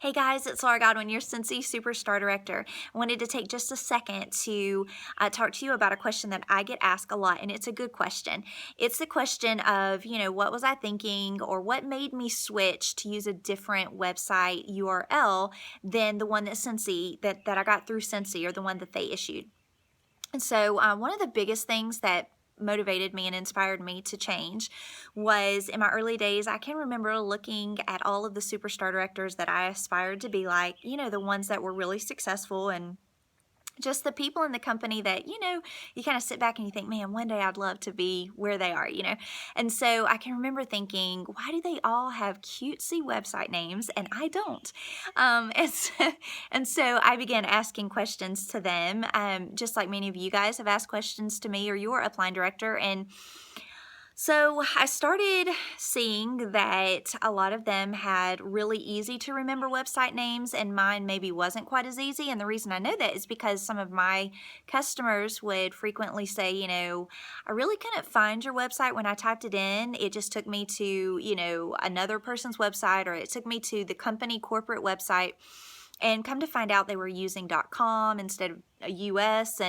Hey guys, it's Laura Godwin, your Scentsy Superstar Director. I wanted to take just a second to talk to you about a question that I get asked a lot, and it's a good question. It's the question of, what was I thinking, or what made me switch to use a different website URL than the one that that I got through Scentsy, or the one that they issued. And so one of the biggest things that motivated me and inspired me to change was in my early days. I can remember looking at all of the superstar directors that I aspired to be like, the ones that were really successful, and just the people in the company that, you kind of sit back and you think, man, one day I'd love to be where they are. And so I can remember thinking, why do they all have cutesy website names and I don't? And so I began asking questions to them, just like many of you guys have asked questions to me or your upline director. And so I started seeing that a lot of them had really easy to remember website names, and mine maybe wasn't quite as easy. And the reason I know that is because some of my customers would frequently say, I really couldn't find your website when I typed it in. It just took me to, another person's website, or it took me to the company corporate website. And come to find out they were using .com instead of a US,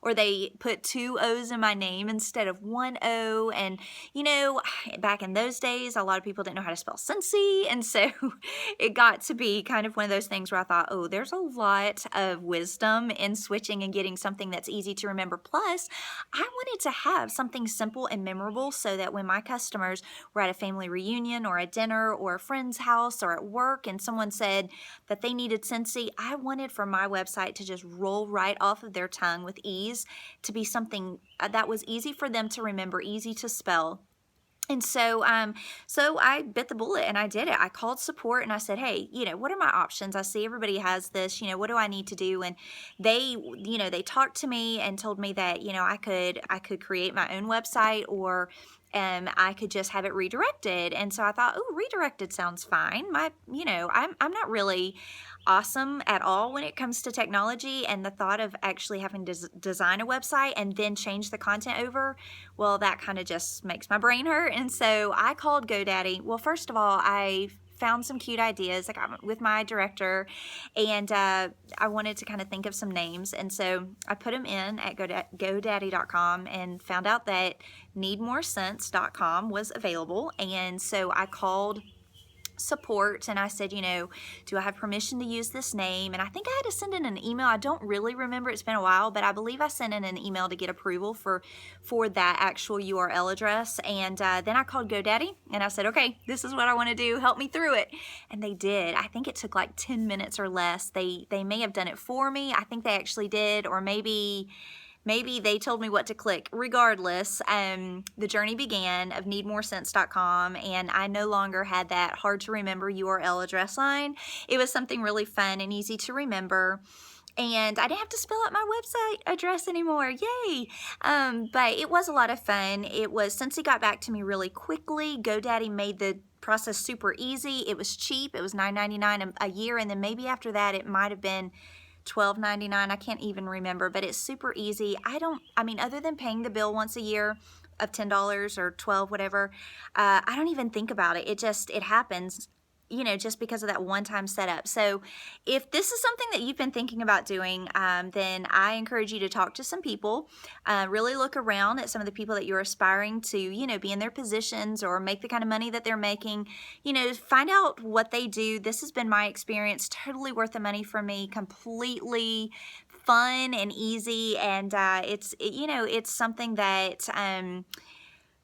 or they put 2 O's in my name instead of 1 O. And back in those days, a lot of people didn't know how to spell Scentsy, and so it got to be kind of one of those things where I thought, oh, there's a lot of wisdom in switching and getting something that's easy to remember. Plus, I wanted to have something simple and memorable so that when my customers were at a family reunion or a dinner or a friend's house or at work and someone said that they needed Scentsy, I wanted for my website to just roll right off of their tongue with ease, to be something that was easy for them to remember, easy to spell. And so I bit the bullet and I did it. I called support and I said, hey, what are my options? I see everybody has this, what do I need to do? And they talked to me and told me that, I could create my own website, or I could just have it redirected. And so I thought, oh, redirected sounds fine. I'm not really awesome at all when it comes to technology, and the thought of actually having to design a website and then change the content over, well, that kind of just makes my brain hurt. And so I called GoDaddy. Well, first of all, I found some cute ideas. I got with my director, and I wanted to kind of think of some names, and so I put them in at GoDaddy.com and found out that needmorescents.com was available. And so I called support and I said, do I have permission to use this name? And I think I had to send in an email. I don't really remember, it's been a while, but I believe I sent in an email to get approval for that actual URL address. And then I called GoDaddy and I said, okay, this is what I want to do, help me through it. And they did. I think it took like 10 minutes or less. They may have done it for me. I think they actually did, or maybe they told me what to click. Regardless, the journey began of needmorescents.com, and I no longer had that hard to remember URL address line. It was something really fun and easy to remember, and I didn't have to spell out my website address anymore. Yay! But it was a lot of fun. Since he got back to me really quickly, GoDaddy made the process super easy. It was cheap. It was $9.99 a year, and then maybe after that it might have been $12.99. I can't even remember, but it's super easy. Other than paying the bill once a year of $10 or $12, whatever, I don't even think about it. It happens, just because of that one-time setup. So if this is something that you've been thinking about doing, then I encourage you to talk to some people, really look around at some of the people that you're aspiring to, be in their positions or make the kind of money that they're making, find out what they do. This has been my experience, totally worth the money for me, completely fun and easy. And it's something that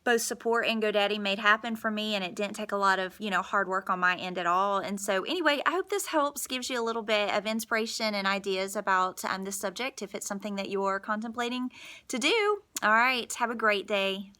both support and GoDaddy made happen for me, and it didn't take a lot of, hard work on my end at all. And so anyway, I hope this helps, gives you a little bit of inspiration and ideas about this subject if it's something that you're contemplating to do. All right, have a great day.